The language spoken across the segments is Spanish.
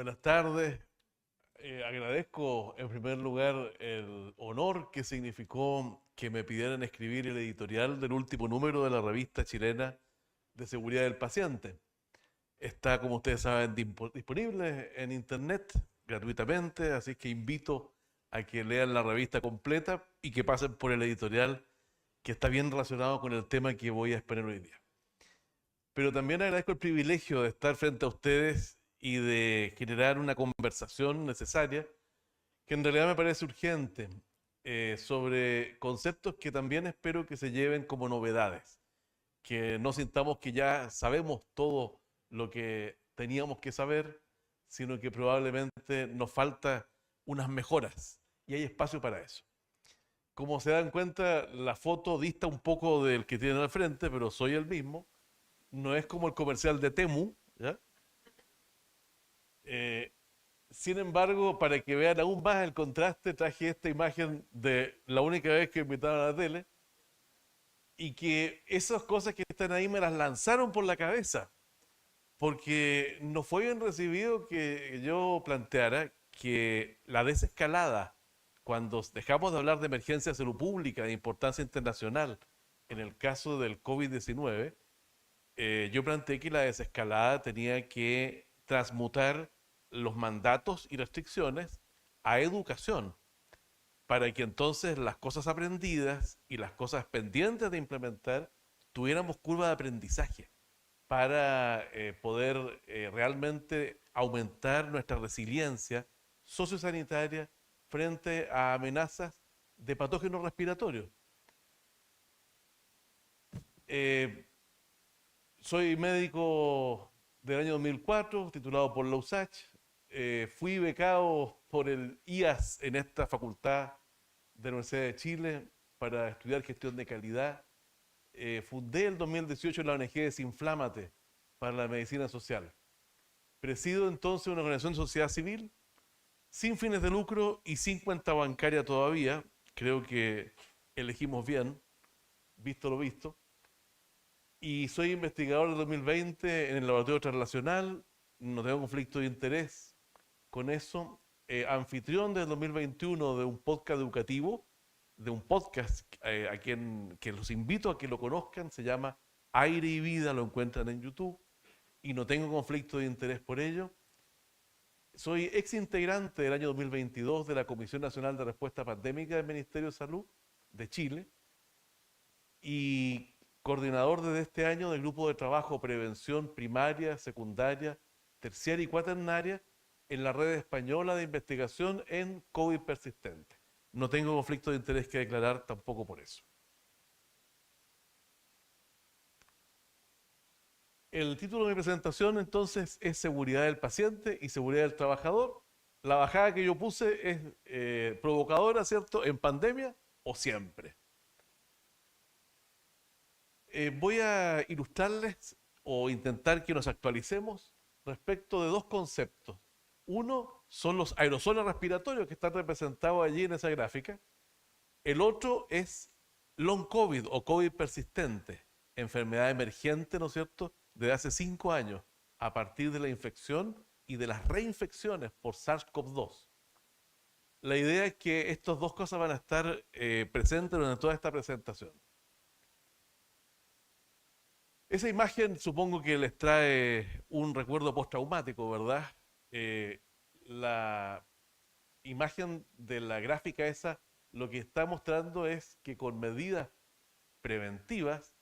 Buenas tardes. Agradezco en primer lugar el honor que significó que me pidieran escribir el editorial del último número de la revista chilena de seguridad del paciente. Está, como ustedes saben, disponible en internet gratuitamente, así que invito a que lean la revista completa y que pasen por el editorial que está bien relacionado con el tema que voy a exponer hoy día. Pero también agradezco el privilegio de estar frente a ustedes y de generar una conversación necesaria, que en realidad me parece urgente, sobre conceptos que también espero que se lleven como novedades, que no sintamos que ya sabemos todo lo que teníamos que saber, sino que probablemente nos falta unas mejoras y hay espacio para eso. Como se dan cuenta, la foto dista un poco del que tienen al frente, pero soy el mismo. No es como el comercial de Temu, ¿ya? Eh, Sin embargo, para que vean aún más el contraste, traje esta imagen de la única vez que me invitaron a la tele y que esas cosas que están ahí me las lanzaron por la cabeza, porque no fue bien recibido que yo planteara que la desescalada, cuando dejamos de hablar de emergencia de salud pública de importancia internacional, en el caso del COVID-19, yo planteé que la desescalada tenía que transmutar los mandatos y restricciones a educación, para que entonces las cosas aprendidas y las cosas pendientes de implementar tuviéramos curva de aprendizaje para poder realmente aumentar nuestra resiliencia sociosanitaria frente a amenazas de patógenos respiratorios. Eh, Soy médico del año 2004, titulado por la USACH. Fui becado por el IAS en esta facultad de la Universidad de Chile para estudiar gestión de calidad. Fundé el 2018 la ONG Desinflámate para la medicina social. Presido entonces una organización de sociedad civil sin fines de lucro y sin cuenta bancaria todavía. Creo que elegimos bien, visto lo visto. Y soy investigador del 2020 en el Laboratorio Translacional, no tengo conflicto de interés con eso. Anfitrión del 2021 de un podcast educativo, de un podcast a quien que los invito a que lo conozcan, se llama Aire y Vida, lo encuentran en YouTube y no tengo conflicto de interés por ello. Soy ex integrante del año 2022 de la Comisión Nacional de Respuesta Pandémica del Ministerio de Salud de Chile y coordinador desde este año del grupo de trabajo Prevención Primaria, Secundaria, Terciaria y Cuaternaria en la red española de investigación en COVID persistente. No tengo conflicto de interés que declarar tampoco por eso. El título de mi presentación entonces es Seguridad del paciente y seguridad del trabajador. La bajada que yo puse es provocadora, ¿cierto? ¿En pandemia o siempre? Voy a ilustrarles o intentar que nos actualicemos respecto de dos conceptos. Uno son los aerosoles respiratorios que están representados allí en esa gráfica. El otro es long COVID o COVID persistente, enfermedad emergente, ¿no es cierto?, desde hace 5 años, a partir de la infección y de las reinfecciones por SARS-CoV-2. La idea es que estas dos cosas van a estar presentes durante toda esta presentación. Esa imagen supongo que les trae un recuerdo postraumático, ¿verdad? Eh, la imagen de la gráfica esa lo que está mostrando es que con medidas preventivas,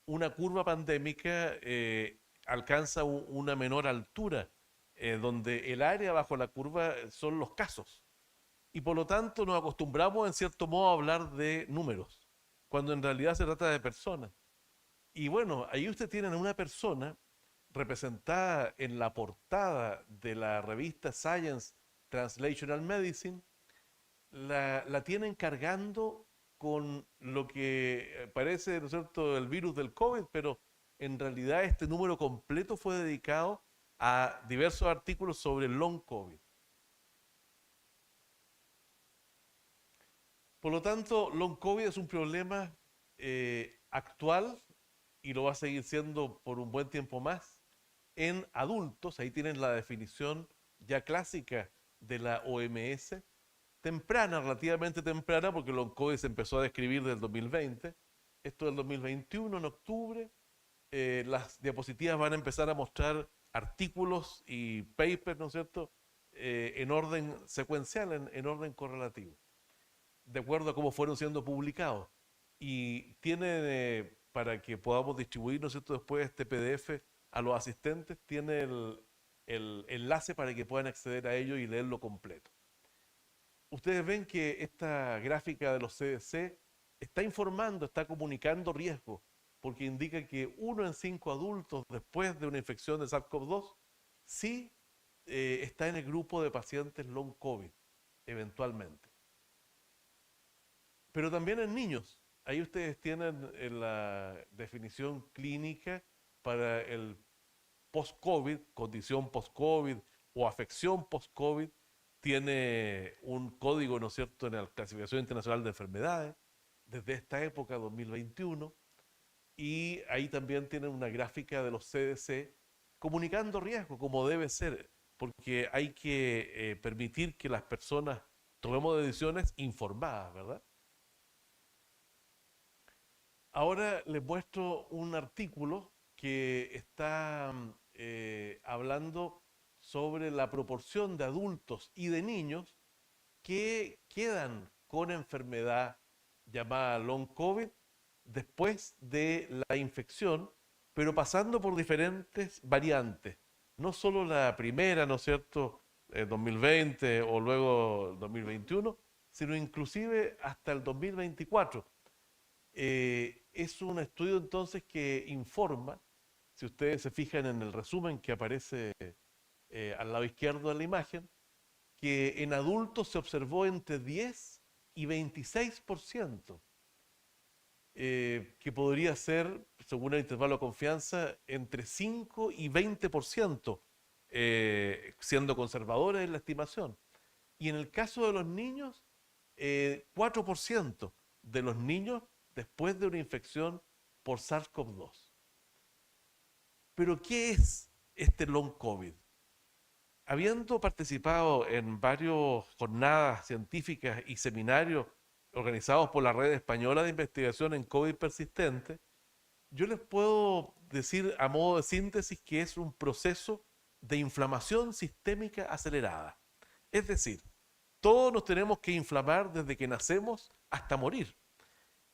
una curva pandémica alcanza una menor altura, donde el área bajo la curva son los casos. Y por lo tanto nos acostumbramos en cierto modo a hablar de números, cuando en realidad se trata de personas. Y bueno, ahí usted tiene a una persona representada en la portada de la revista Science Translational Medicine, la tienen cargando con lo que parece, ¿no es cierto?, el virus del COVID, pero en realidad este número completo fue dedicado a diversos artículos sobre el long COVID. Por lo tanto, long COVID es un problema actual y lo va a seguir siendo por un buen tiempo más en adultos. Ahí tienen la definición ya clásica de la OMS, temprana, relativamente temprana, porque el long COVID se empezó a describir desde el 2020. Esto del 2021, en octubre, las diapositivas van a empezar a mostrar artículos y papers, ¿no es cierto?, en orden secuencial, en orden correlativo, de acuerdo a cómo fueron siendo publicados. Y tiene, para que podamos distribuir, ¿no es cierto?, después este PDF a los asistentes, tiene el enlace para que puedan acceder a ello y leerlo completo. Ustedes ven que esta gráfica de los CDC está informando, está comunicando riesgo, porque indica que 1 en 5 adultos después de una infección de SARS-CoV-2 sí está en el grupo de pacientes long COVID, eventualmente. Pero también en niños. Ahí ustedes tienen la definición clínica para el post-COVID, condición post-COVID o afección post-COVID. Tiene un código, ¿no es cierto?, en la Clasificación Internacional de Enfermedades, desde esta época, 2021. Y ahí también tienen una gráfica de los CDC comunicando riesgo, como debe ser, porque hay que permitir que las personas tomemos decisiones informadas, ¿verdad? Ahora les muestro un artículo que está hablando sobre la proporción de adultos y de niños que quedan con enfermedad llamada long COVID después de la infección, pero pasando por diferentes variantes. No solo la primera, ¿no es cierto?, 2020 o luego 2021, sino inclusive hasta el 2024. Es un estudio entonces que informa, si ustedes se fijan en el resumen que aparece al lado izquierdo de la imagen, que en adultos se observó entre 10 y 26%, que podría ser, según el intervalo de confianza, entre 5 y 20%, siendo conservadores en la estimación. Y en el caso de los niños, 4% de los niños después de una infección por SARS-CoV-2. Pero, ¿qué es este long COVID? Habiendo participado en varias jornadas científicas y seminarios organizados por la Red Española de Investigación en COVID persistente, yo les puedo decir a modo de síntesis que es un proceso de inflamación sistémica acelerada. Es decir, todos nos tenemos que inflamar desde que nacemos hasta morir.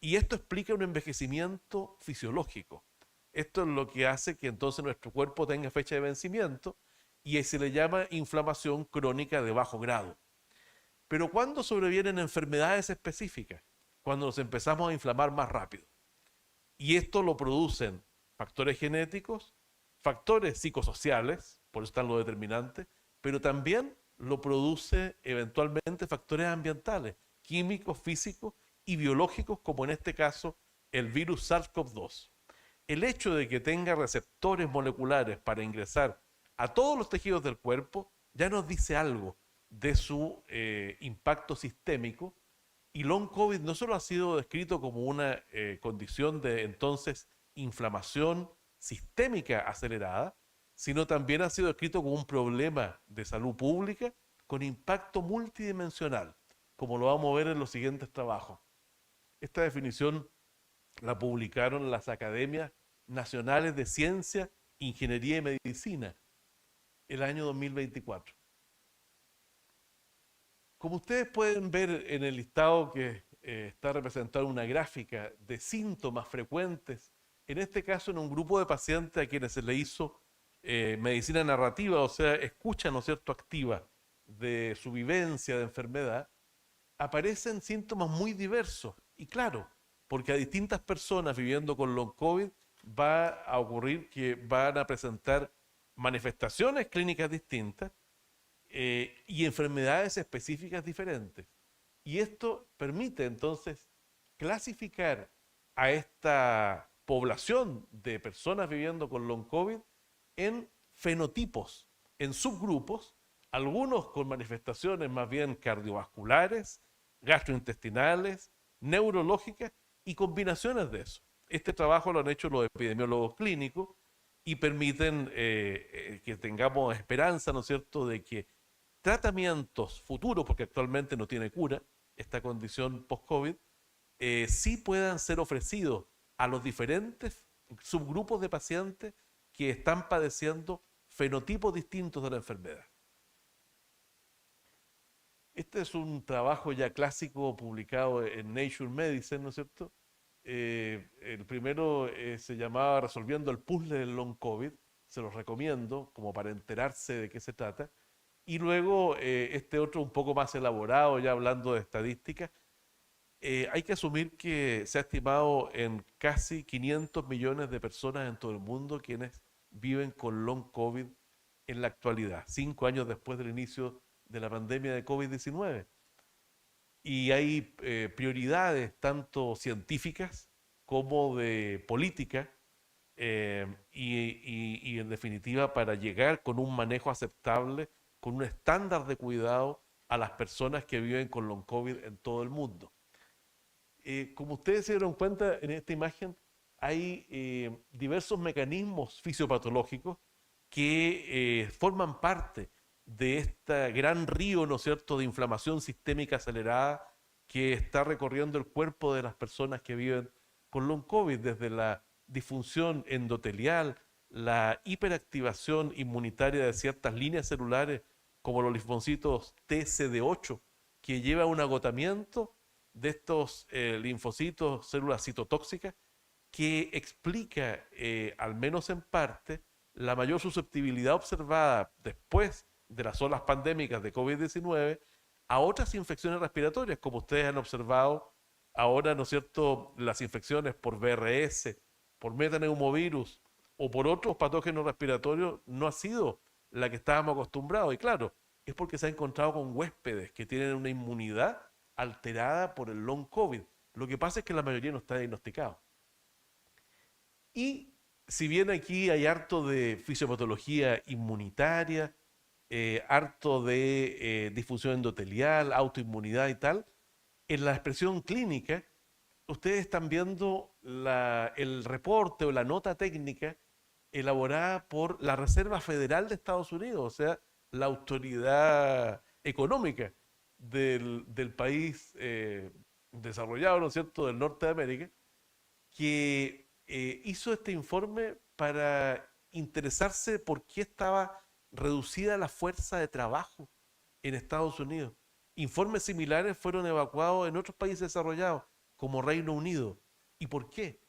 Y esto explica un envejecimiento fisiológico. Esto es lo que hace que entonces nuestro cuerpo tenga fecha de vencimiento y se le llama inflamación crónica de bajo grado. Pero ¿cuándo sobrevienen enfermedades específicas? Cuando nos empezamos a inflamar más rápido. Y esto lo producen factores genéticos, factores psicosociales, por eso están los determinantes, pero también lo produce eventualmente factores ambientales, químicos, físicos y biológicos, como en este caso el virus SARS-CoV-2. El hecho de que tenga receptores moleculares para ingresar a todos los tejidos del cuerpo ya nos dice algo de su impacto sistémico. Y long COVID no solo ha sido descrito como una condición de entonces inflamación sistémica acelerada, sino también ha sido descrito como un problema de salud pública con impacto multidimensional, como lo vamos a ver en los siguientes trabajos. Esta definición la publicaron las Academias Nacionales de Ciencia, Ingeniería y Medicina el año 2024. Como ustedes pueden ver en el listado que está representado en una gráfica de síntomas frecuentes, en este caso en un grupo de pacientes a quienes se le hizo medicina narrativa, o sea, escucha, ¿no es cierto?, activa de su vivencia de enfermedad, aparecen síntomas muy diversos. Y claro, porque a distintas personas viviendo con long COVID va a ocurrir que van a presentar manifestaciones clínicas distintas y enfermedades específicas diferentes. Y esto permite entonces clasificar a esta población de personas viviendo con long COVID en fenotipos, en subgrupos, algunos con manifestaciones más bien cardiovasculares, gastrointestinales, neurológicas y combinaciones de eso. Este trabajo lo han hecho los epidemiólogos clínicos y permiten que tengamos esperanza, ¿no es cierto?, de que tratamientos futuros, porque actualmente no tiene cura esta condición post-COVID, sí puedan ser ofrecidos a los diferentes subgrupos de pacientes que están padeciendo fenotipos distintos de la enfermedad. Este es un trabajo ya clásico publicado en Nature Medicine, ¿no es cierto? El primero se llamaba Resolviendo el puzzle del long COVID, se los recomiendo como para enterarse de qué se trata. Y luego este otro un poco más elaborado, ya hablando de estadísticas, hay que asumir que se ha estimado en casi 500 millones de personas en todo el mundo quienes viven con long COVID en la actualidad, 5 años después del inicio de la pandemia de COVID-19. Y hay prioridades tanto científicas como de política y en definitiva para llegar con un manejo aceptable, con un estándar de cuidado a las personas que viven con long COVID en todo el mundo. Como ustedes se dieron cuenta en esta imagen, hay diversos mecanismos fisiopatológicos que forman parte de este gran río, ¿no es cierto?, de inflamación sistémica acelerada que está recorriendo el cuerpo de las personas que viven con long COVID, desde la disfunción endotelial, la hiperactivación inmunitaria de ciertas líneas celulares, como los linfocitos TCD8, que lleva a un agotamiento de estos linfocitos, células citotóxicas, que explica, al menos en parte, la mayor susceptibilidad observada después de las olas pandémicas de COVID-19 a otras infecciones respiratorias, como ustedes han observado ahora, ¿no es cierto?, las infecciones por VRS, por metaneumovirus o por otros patógenos respiratorios no ha sido la que estábamos acostumbrados. Y claro, es porque se ha encontrado con huéspedes que tienen una inmunidad alterada por el long COVID. Lo que pasa es que la mayoría no está diagnosticado. Y si bien aquí hay harto de fisiopatología inmunitaria, harto de difusión endotelial, autoinmunidad y tal, en la expresión clínica, ustedes están viendo el reporte o la nota técnica elaborada por la Reserva Federal de Estados Unidos, o sea, la autoridad económica del país desarrollado, ¿no es cierto?, del norte de América, que hizo este informe para interesarse por qué estaba reducida la fuerza de trabajo en Estados Unidos. Informes similares fueron evacuados en otros países desarrollados, como Reino Unido. ¿Y por qué?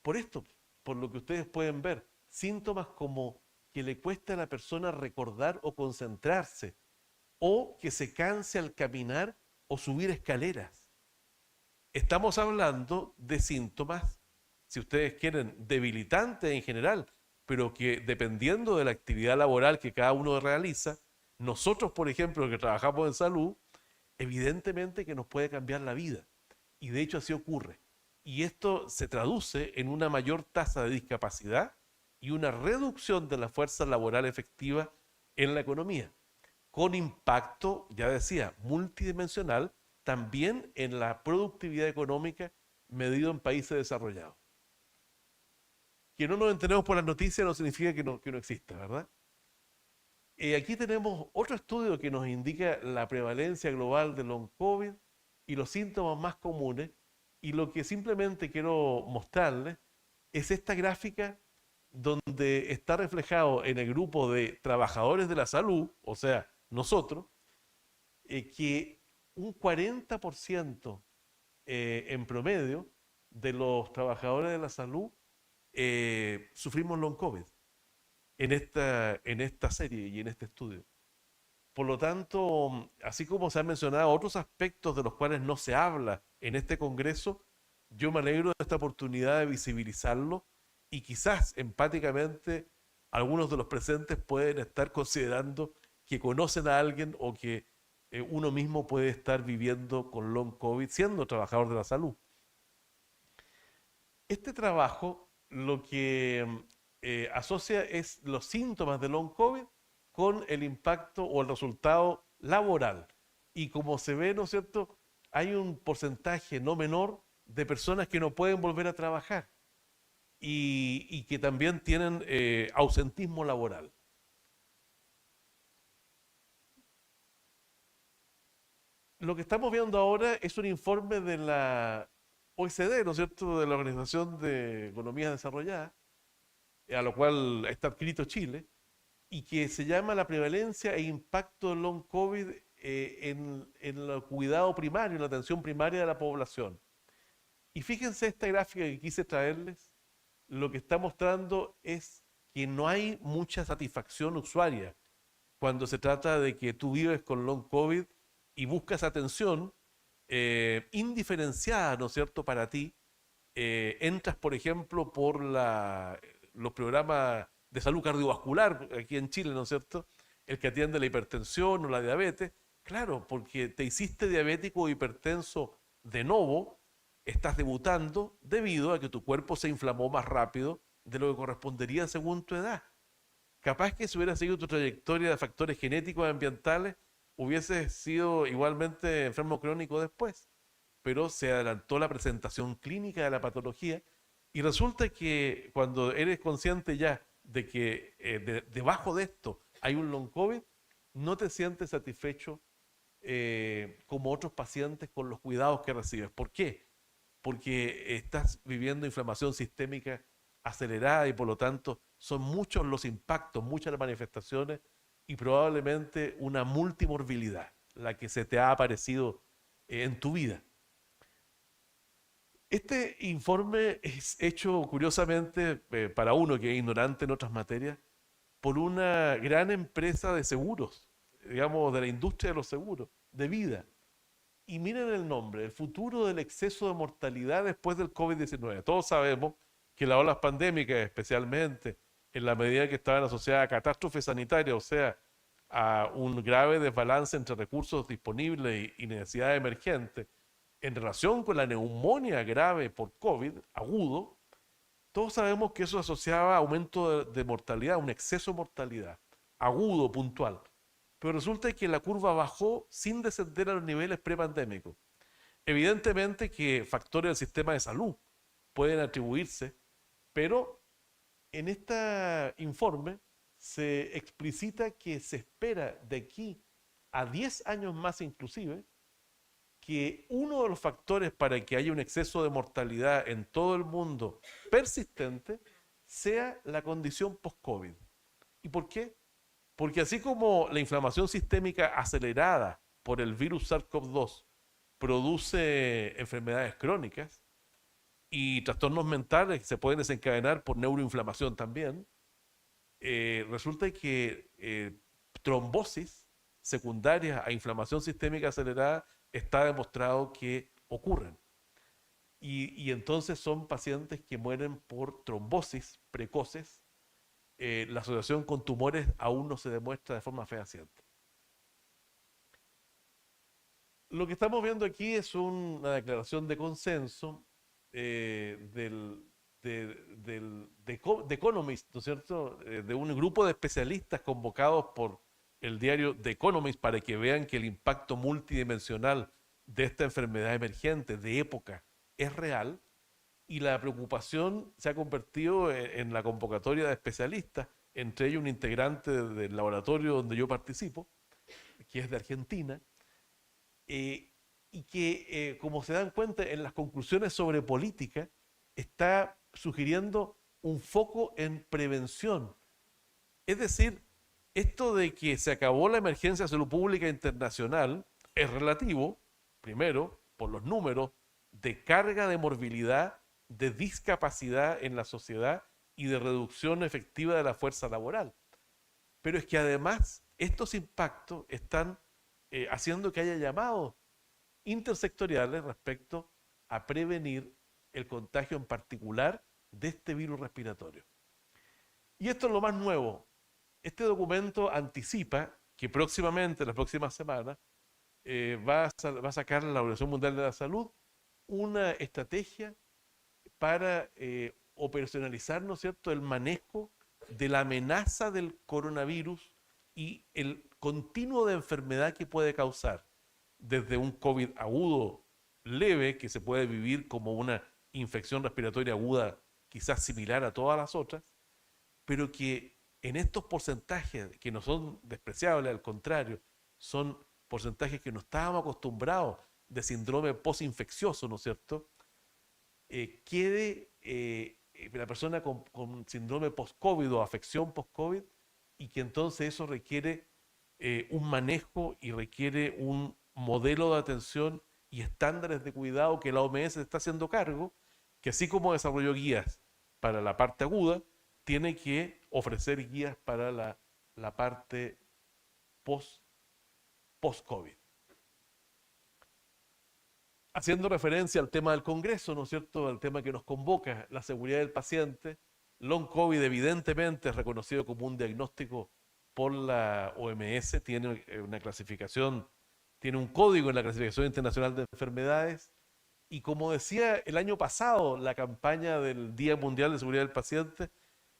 Por esto, por lo que ustedes pueden ver, síntomas como que le cuesta a la persona recordar o concentrarse, o que se canse al caminar o subir escaleras. Estamos hablando de síntomas, si ustedes quieren, debilitantes en general, pero que dependiendo de la actividad laboral que cada uno realiza, nosotros, por ejemplo, que trabajamos en salud, evidentemente que nos puede cambiar la vida. Y de hecho así ocurre. Y esto se traduce en una mayor tasa de discapacidad y una reducción de la fuerza laboral efectiva en la economía, con impacto, ya decía, multidimensional, también en la productividad económica medido en países desarrollados. Que no nos enteremos por las noticias no significa que no exista, ¿verdad? Aquí tenemos otro estudio que nos indica la prevalencia global de long COVID y los síntomas más comunes. Y lo que simplemente quiero mostrarles es esta gráfica donde está reflejado en el grupo de trabajadores de la salud, o sea, nosotros, que un 40% en promedio de los trabajadores de la salud sufrimos long COVID en esta serie y en este estudio. Por lo tanto, así como se han mencionado otros aspectos de los cuales no se habla en este Congreso, yo me alegro de esta oportunidad de visibilizarlo y quizás empáticamente algunos de los presentes pueden estar considerando que conocen a alguien o que uno mismo puede estar viviendo con long COVID siendo trabajador de la salud. Este trabajo lo que asocia es los síntomas de long COVID con el impacto o el resultado laboral. Y como se ve, ¿no es cierto?, hay un porcentaje no menor de personas que no pueden volver a trabajar y que también tienen ausentismo laboral. Lo que estamos viendo ahora es un informe de la OECD, ¿no es cierto?, de la Organización de Economía Desarrollada, a lo cual está adscrito Chile, y que se llama la prevalencia e impacto del long COVID en el cuidado primario, en la atención primaria de la población. Y fíjense esta gráfica que quise traerles, lo que está mostrando es que no hay mucha satisfacción usuaria cuando se trata de que tú vives con long COVID y buscas atención indiferenciada, ¿no es cierto?, para ti. Entras, por ejemplo, por los programas de salud cardiovascular aquí en Chile, ¿no es cierto? El que atiende la hipertensión o la diabetes. Claro, porque te hiciste diabético o hipertenso de novo, estás debutando debido a que tu cuerpo se inflamó más rápido de lo que correspondería según tu edad. Capaz que si hubieras seguido tu trayectoria de factores genéticos y ambientales, hubieses sido igualmente enfermo crónico después, pero se adelantó la presentación clínica de la patología y resulta que cuando eres consciente ya de que debajo de esto hay un long COVID, no te sientes satisfecho como otros pacientes con los cuidados que recibes. ¿Por qué? Porque estás viviendo inflamación sistémica acelerada y por lo tanto son muchos los impactos, muchas las manifestaciones y probablemente una multimorbilidad la que se te ha aparecido en tu vida. Este informe es hecho curiosamente para uno que es ignorante en otras materias por una gran empresa de seguros, digamos de la industria de los seguros, de vida. Y miren el nombre, el futuro del exceso de mortalidad después del COVID-19. Todos sabemos que las olas pandémicas, especialmente en la medida que estaban asociadas a catástrofes sanitarias, o sea, a un grave desbalance entre recursos disponibles y necesidades emergentes, en relación con la neumonía grave por COVID, agudo, todos sabemos que eso asociaba a aumento de mortalidad, un exceso de mortalidad, agudo, puntual. Pero resulta que la curva bajó sin descender a los niveles prepandémicos. Evidentemente que factores del sistema de salud pueden atribuirse, pero en este informe se explicita que se espera de aquí a 10 años más inclusive que uno de los factores para que haya un exceso de mortalidad en todo el mundo persistente sea la condición post-COVID. ¿Y por qué? Porque así como la inflamación sistémica acelerada por el virus SARS-CoV-2 produce enfermedades crónicas y trastornos mentales que se pueden desencadenar por neuroinflamación también, resulta que trombosis secundarias a inflamación sistémica acelerada está demostrado que ocurren. Y entonces son pacientes que mueren por trombosis precoces. La asociación con tumores aún no se demuestra de forma fehaciente. Lo que estamos viendo aquí es una declaración de consenso de Economist, ¿no es cierto? De un grupo de especialistas convocados por el diario The Economist para que vean que el impacto multidimensional de esta enfermedad emergente de época es real y la preocupación se ha convertido en la convocatoria de especialistas, entre ellos un integrante del laboratorio donde yo participo, que es de Argentina, y que, como se dan cuenta en las conclusiones sobre política, está sugiriendo un foco en prevención. Es decir, esto de que se acabó la emergencia de salud pública internacional es relativo, primero, por los números de carga de morbilidad, de discapacidad en la sociedad y de reducción efectiva de la fuerza laboral. Pero es que además estos impactos están haciendo que haya llamados intersectoriales respecto a prevenir el contagio en particular de este virus respiratorio. Y esto es lo más nuevo. Este documento anticipa que próximamente, en las próximas semanas, va a sacar la Organización Mundial de la Salud una estrategia para operacionalizar, ¿no es cierto?, el manejo de la amenaza del coronavirus y el continuo de enfermedad que puede causar, desde un COVID agudo leve, que se puede vivir como una infección respiratoria aguda, quizás similar a todas las otras, pero que en estos porcentajes, que no son despreciables, al contrario, son porcentajes que no estábamos acostumbrados de síndrome postinfeccioso, ¿no es cierto? Quede la persona con síndrome post-COVID o afección post-COVID, y que entonces eso requiere un manejo y requiere un modelo de atención y estándares de cuidado que la OMS está haciendo cargo, que así como desarrolló guías para la parte aguda, tiene que ofrecer guías para la parte post-COVID. Haciendo referencia al tema del Congreso, ¿no es cierto?, al tema que nos convoca, la seguridad del paciente. Long COVID evidentemente es reconocido como un diagnóstico por la OMS, tiene una clasificación, tiene un código en la clasificación internacional de enfermedades, y como decía el año pasado la campaña del Día Mundial de Seguridad del Paciente,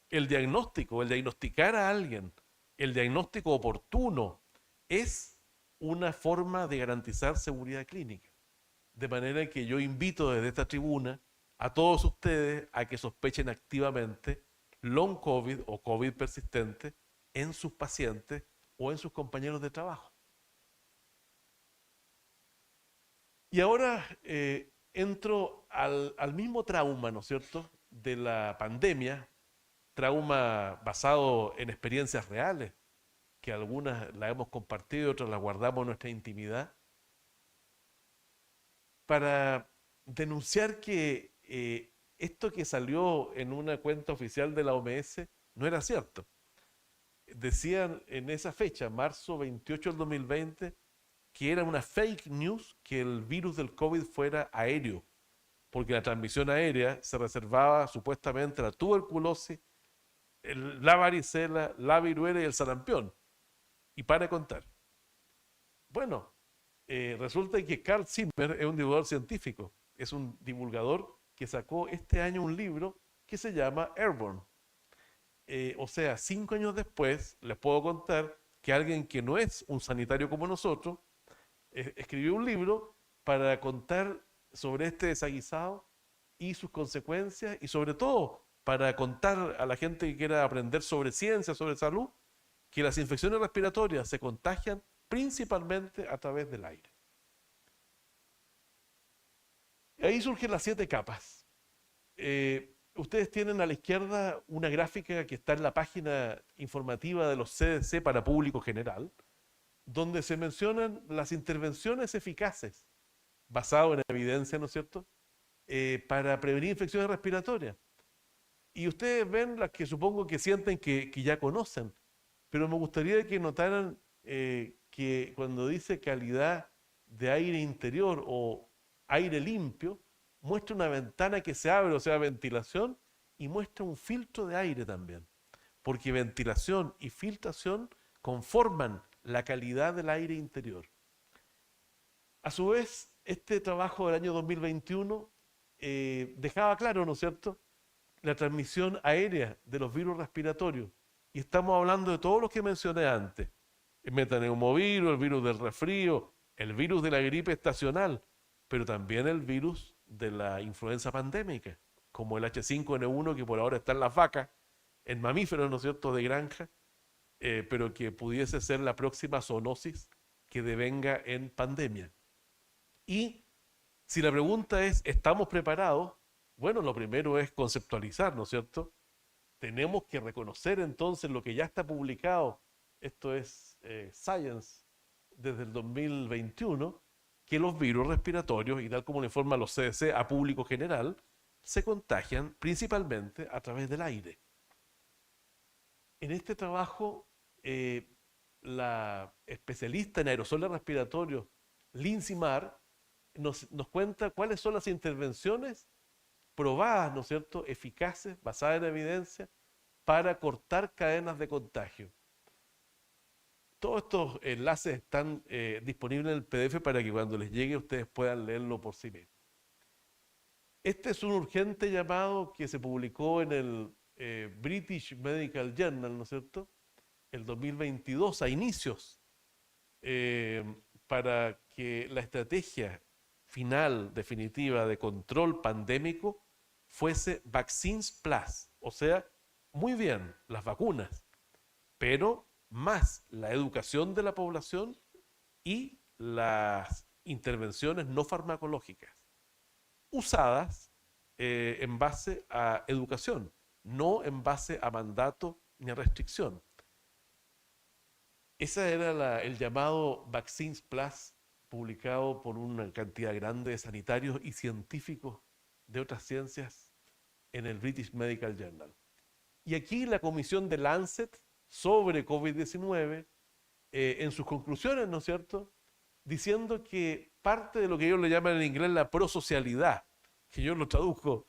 el diagnóstico, el diagnosticar a alguien, el diagnóstico oportuno es una forma de garantizar seguridad clínica. De manera que yo invito desde esta tribuna a todos ustedes a que sospechen activamente long COVID o COVID persistente en sus pacientes o en sus compañeros de trabajo. Y ahora entro al mismo trauma, ¿no es cierto?, de la pandemia, trauma basado en experiencias reales, que algunas las hemos compartido, otras las guardamos en nuestra intimidad, para denunciar que esto que salió en una cuenta oficial de la OMS no era cierto. Decían en esa fecha, marzo 28 del 2020, que era una fake news que el virus del COVID fuera aéreo, porque la transmisión aérea se reservaba supuestamente a la tuberculosis, la varicela, la viruela y el sarampión. Y para de contar. Bueno, resulta que Carl Zimmer es un divulgador científico, es un divulgador que sacó este año un libro que se llama Airborne. O sea, 5 años después, les puedo contar que alguien que no es un sanitario como nosotros, escribió un libro para contar sobre este desaguisado y sus consecuencias, y sobre todo para contar a la gente que quiera aprender sobre ciencia, sobre salud, que las infecciones respiratorias se contagian principalmente a través del aire. Ahí surgen las 7 capas. Ustedes tienen a la izquierda una gráfica que está en la página informativa de los CDC para público general, donde se mencionan las intervenciones eficaces, basadas en evidencia, ¿no es cierto?, para prevenir infecciones respiratorias. Y ustedes ven las que supongo que sienten que ya conocen, pero me gustaría que notaran que cuando dice calidad de aire interior o aire limpio, muestra una ventana que se abre, o sea, ventilación, y muestra un filtro de aire también, porque ventilación y filtración conforman la calidad del aire interior. A su vez, este trabajo del año 2021 dejaba claro, ¿no es cierto?, la transmisión aérea de los virus respiratorios. Y estamos hablando de todo lo que mencioné antes. El metaneumovirus, el virus del resfrío, el virus de la gripe estacional, pero también el virus de la influenza pandémica, como el H5N1, que por ahora está en las vacas, en mamíferos, ¿no es cierto?, de granja, pero que pudiese ser la próxima zoonosis que devenga en pandemia. Y si la pregunta es, ¿estamos preparados? Bueno, lo primero es conceptualizar, ¿no es cierto? Tenemos que reconocer entonces lo que ya está publicado, esto es Science, desde el 2021, que los virus respiratorios, y tal como lo informan los CDC a público general, se contagian principalmente a través del aire. En este trabajo, la especialista en aerosoles respiratorios, Lindsay Marr, nos cuenta cuáles son las intervenciones probadas, ¿no es cierto?, eficaces, basadas en evidencia, para cortar cadenas de contagio. Todos estos enlaces están disponibles en el PDF para que cuando les llegue ustedes puedan leerlo por sí mismos. Este es un urgente llamado que se publicó en el British Medical Journal, ¿no es cierto?, el 2022, a inicios, para que la estrategia final, definitiva, de control pandémico fuese Vaccines Plus, o sea, muy bien, las vacunas, pero más la educación de la población y las intervenciones no farmacológicas usadas en base a educación, no en base a mandato ni a restricción. Ese era el llamado Vaccines Plus, publicado por una cantidad grande de sanitarios y científicos de otras ciencias en el British Medical Journal. Y aquí la comisión de Lancet sobre COVID-19, en sus conclusiones, ¿no es cierto?, diciendo que parte de lo que ellos le llaman en inglés la prosocialidad, que yo lo traduzco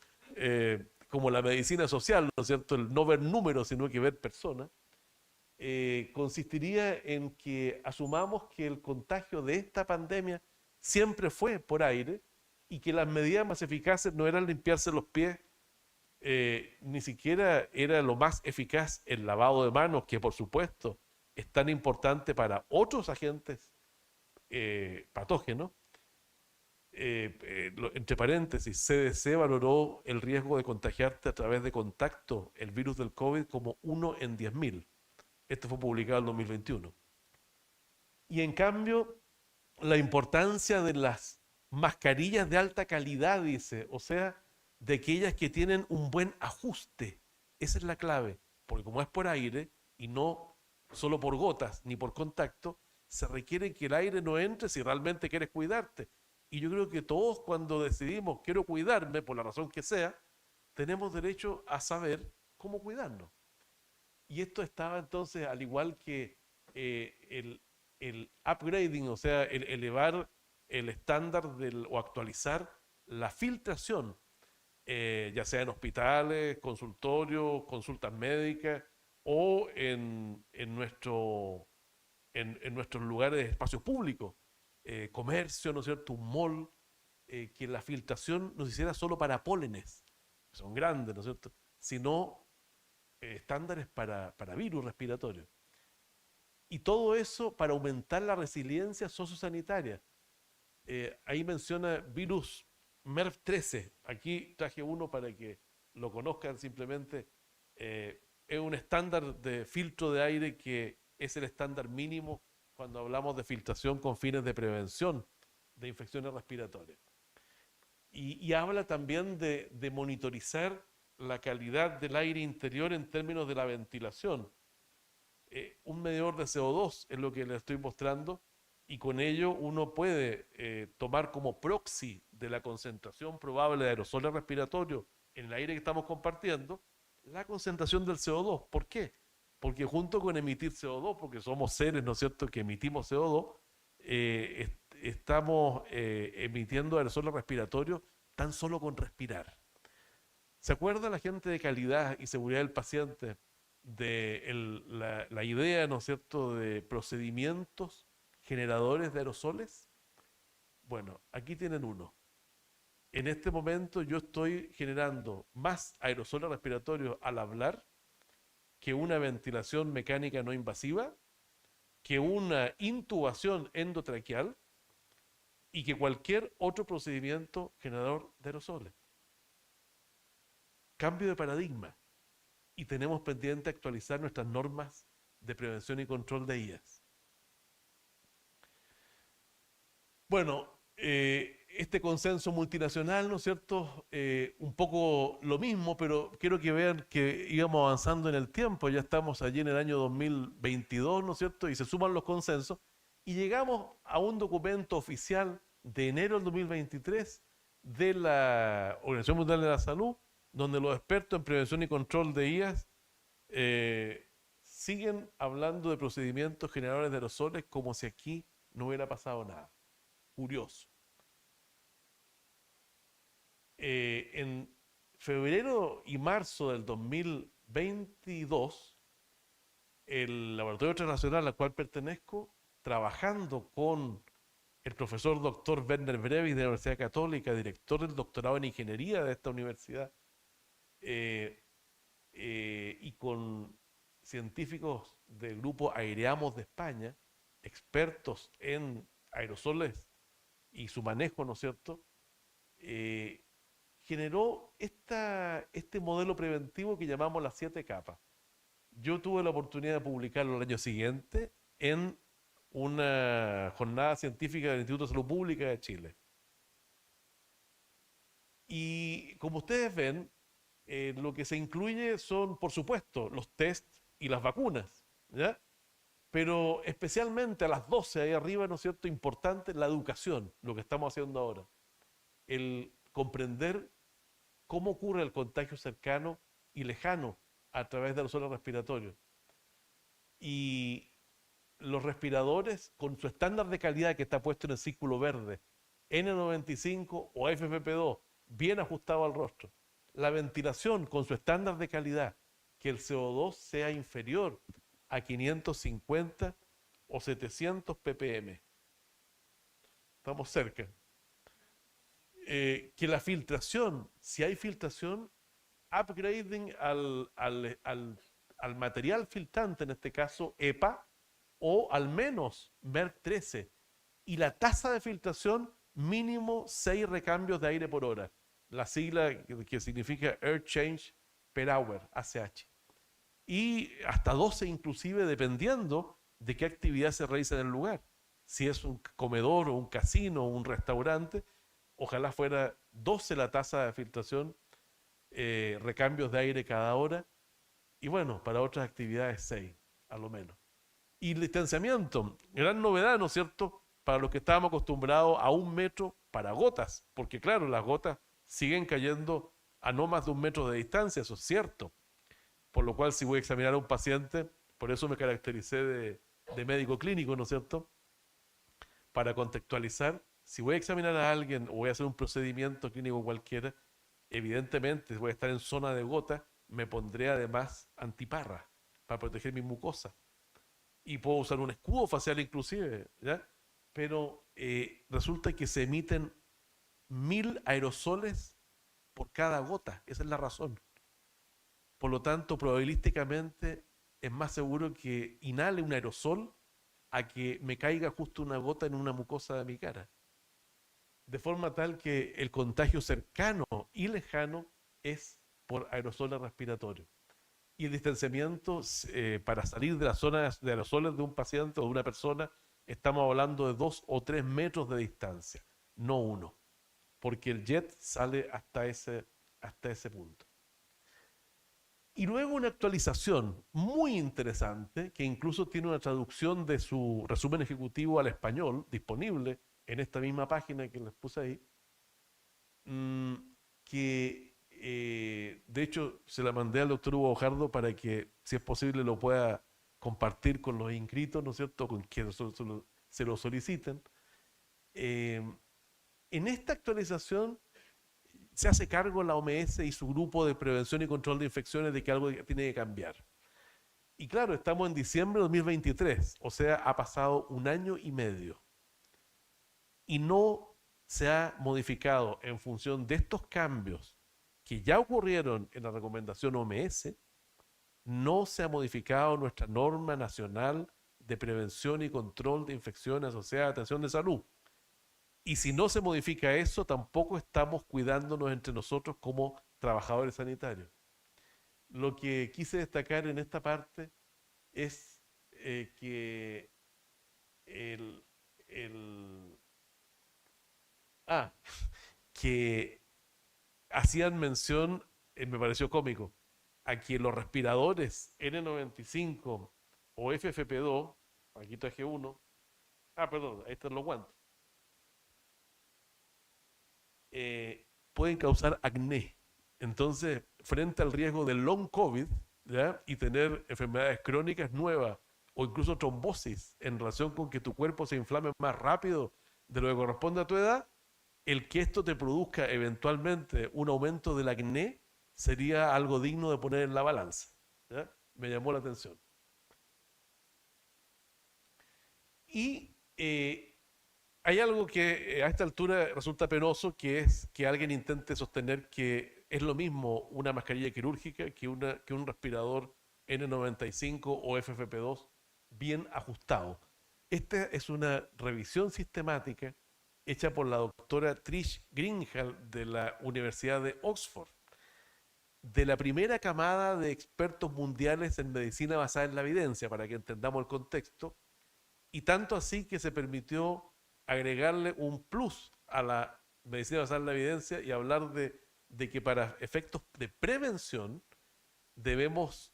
como la medicina social, ¿no es cierto?, el no ver números, sino que ver personas, consistiría en que asumamos que el contagio de esta pandemia siempre fue por aire y que las medidas más eficaces no eran limpiarse los pies, ni siquiera era lo más eficaz el lavado de manos, que por supuesto es tan importante para otros agentes patógenos. Entre paréntesis, CDC valoró el riesgo de contagiarte a través de contacto el virus del COVID como 1 en 10.000. Esto fue publicado en 2021. Y en cambio, la importancia de las mascarillas de alta calidad, dice, o sea, de aquellas que tienen un buen ajuste. Esa es la clave, porque como es por aire y no solo por gotas ni por contacto, se requiere que el aire no entre si realmente quieres cuidarte. Y yo creo que todos cuando decidimos quiero cuidarme, por la razón que sea, tenemos derecho a saber cómo cuidarnos. Y esto estaba entonces, al igual que el upgrading, o sea, el elevar el estándar o actualizar la filtración, ya sea en hospitales, consultorios, consultas médicas o en nuestros lugares de espacios públicos, comercio, ¿no es cierto?, un mall, que la filtración no se hiciera solo para pólenes, que son grandes, ¿no es cierto?, sino estándares para virus respiratorios. Y todo eso para aumentar la resiliencia sociosanitaria. Ahí menciona virus MERV-13. Aquí traje uno para que lo conozcan simplemente. Es un estándar de filtro de aire que es el estándar mínimo cuando hablamos de filtración con fines de prevención de infecciones respiratorias. Y habla también de monitorizar la calidad del aire interior en términos de la ventilación. Un medidor de CO2 es lo que les estoy mostrando, y con ello uno puede tomar como proxy de la concentración probable de aerosoles respiratorios en el aire que estamos compartiendo la concentración del CO2. ¿Por qué? Porque junto con emitir CO2, porque somos seres, ¿no es cierto?, que emitimos CO2, estamos emitiendo aerosoles respiratorios tan solo con respirar. ¿Se acuerda la gente de calidad y seguridad del paciente de la idea, ¿no es cierto?, de procedimientos generadores de aerosoles? Bueno, aquí tienen uno. En este momento yo estoy generando más aerosoles respiratorios al hablar que una ventilación mecánica no invasiva, que una intubación endotraqueal y que cualquier otro procedimiento generador de aerosoles. Cambio de paradigma. Y tenemos pendiente actualizar nuestras normas de prevención y control de ellas. Bueno, este consenso multinacional, ¿no es cierto?, un poco lo mismo, pero quiero que vean que íbamos avanzando en el tiempo. Ya estamos allí en el año 2022, ¿no es cierto?, y se suman los consensos, y llegamos a un documento oficial de enero del 2023 de la Organización Mundial de la Salud, donde los expertos en prevención y control de IAS siguen hablando de procedimientos generadores de aerosoles como si aquí no hubiera pasado nada. Curioso. En febrero y marzo del 2022, el Laboratorio Transnacional al cual pertenezco, trabajando con el profesor doctor Werner Brevis de la Universidad Católica, director del doctorado en ingeniería de esta universidad, y con científicos del grupo Aireamos de España, expertos en aerosoles y su manejo, ¿no es cierto?, generó este modelo preventivo que llamamos las 7 capas. Yo tuve la oportunidad de publicarlo el año siguiente en una jornada científica del Instituto de Salud Pública de Chile. Y como ustedes ven, lo que se incluye son, por supuesto, los test y las vacunas, ¿ya? Pero especialmente a las 12 ahí arriba, ¿no es cierto? Importante la educación, lo que estamos haciendo ahora. El comprender cómo ocurre el contagio cercano y lejano a través de los suelos respiratorios. Y los respiradores, con su estándar de calidad que está puesto en el círculo verde, N95 o FFP2, bien ajustado al rostro. La ventilación con su estándar de calidad, que el CO2 sea inferior a 550 o 700 ppm. Estamos cerca. Que la filtración, si hay filtración, upgrading al material filtrante, en este caso EPA, o al menos MERC 13. Y la tasa de filtración, mínimo 6 recambios de aire por hora. La sigla que significa Air Change Per Hour, ACH. Y hasta 12 inclusive, dependiendo de qué actividad se realiza en el lugar. Si es un comedor o un casino o un restaurante, ojalá fuera 12 la tasa de filtración, recambios de aire cada hora, y bueno, para otras actividades 6, a lo menos. Y el distanciamiento, gran novedad, ¿no es cierto? Para los que estábamos acostumbrados a 1 metro para gotas, porque claro, las gotas siguen cayendo a no más de 1 metro de distancia, eso es cierto. Por lo cual, si voy a examinar a un paciente, por eso me caractericé de médico clínico, ¿no es cierto? Para contextualizar, si voy a examinar a alguien o voy a hacer un procedimiento clínico cualquiera, evidentemente voy a estar en zona de gota, me pondré además antiparra para proteger mi mucosa. Y puedo usar un escudo facial inclusive, ¿ya? Pero resulta que se emiten 1000 aerosoles por cada gota, esa es la razón. Por lo tanto, probabilísticamente es más seguro que inhale un aerosol a que me caiga justo una gota en una mucosa de mi cara. De forma tal que el contagio cercano y lejano es por aerosoles respiratorios. Y el distanciamiento, para salir de las zonas de aerosoles de un paciente o de una persona, estamos hablando de 2 o 3 metros de distancia, no 1, porque el jet sale hasta ese punto. Y luego una actualización muy interesante, que incluso tiene una traducción de su resumen ejecutivo al español, disponible en esta misma página que les puse ahí, que de hecho se la mandé al doctor Hugo Bojardo para que, si es posible, lo pueda compartir con los inscritos, ¿no es cierto?, con quienes se lo soliciten. En esta actualización se hace cargo la OMS y su grupo de prevención y control de infecciones de que algo tiene que cambiar. Y claro, estamos en diciembre de 2023, o sea, ha pasado 1 año y medio. Y no se ha modificado en función de estos cambios que ya ocurrieron en la recomendación OMS, no se ha modificado nuestra norma nacional de prevención y control de infecciones asociadas a atención de salud. Y si no se modifica eso, tampoco estamos cuidándonos entre nosotros como trabajadores sanitarios. Lo que quise destacar en esta parte es que el, el, ah, que hacían mención, me pareció cómico, a que los respiradores N95 o FFP2, aquí traje uno, perdón, ahí están los guantes, pueden causar acné. Entonces, frente al riesgo del long COVID, ¿ya?, y tener enfermedades crónicas nuevas o incluso trombosis en relación con que tu cuerpo se inflame más rápido de lo que corresponde a tu edad, el que esto te produzca eventualmente un aumento del acné sería algo digno de poner en la balanza, ¿ya? Me llamó la atención. Y hay algo que a esta altura resulta penoso, que es que alguien intente sostener que es lo mismo una mascarilla quirúrgica que un respirador N95 o FFP2 bien ajustado. Esta es una revisión sistemática hecha por la doctora Trish Greenhalgh de la Universidad de Oxford, de la primera camada de expertos mundiales en medicina basada en la evidencia, para que entendamos el contexto. y tanto así que se permitió agregarle un plus a la medicina basada en la evidencia y hablar de que para efectos de prevención debemos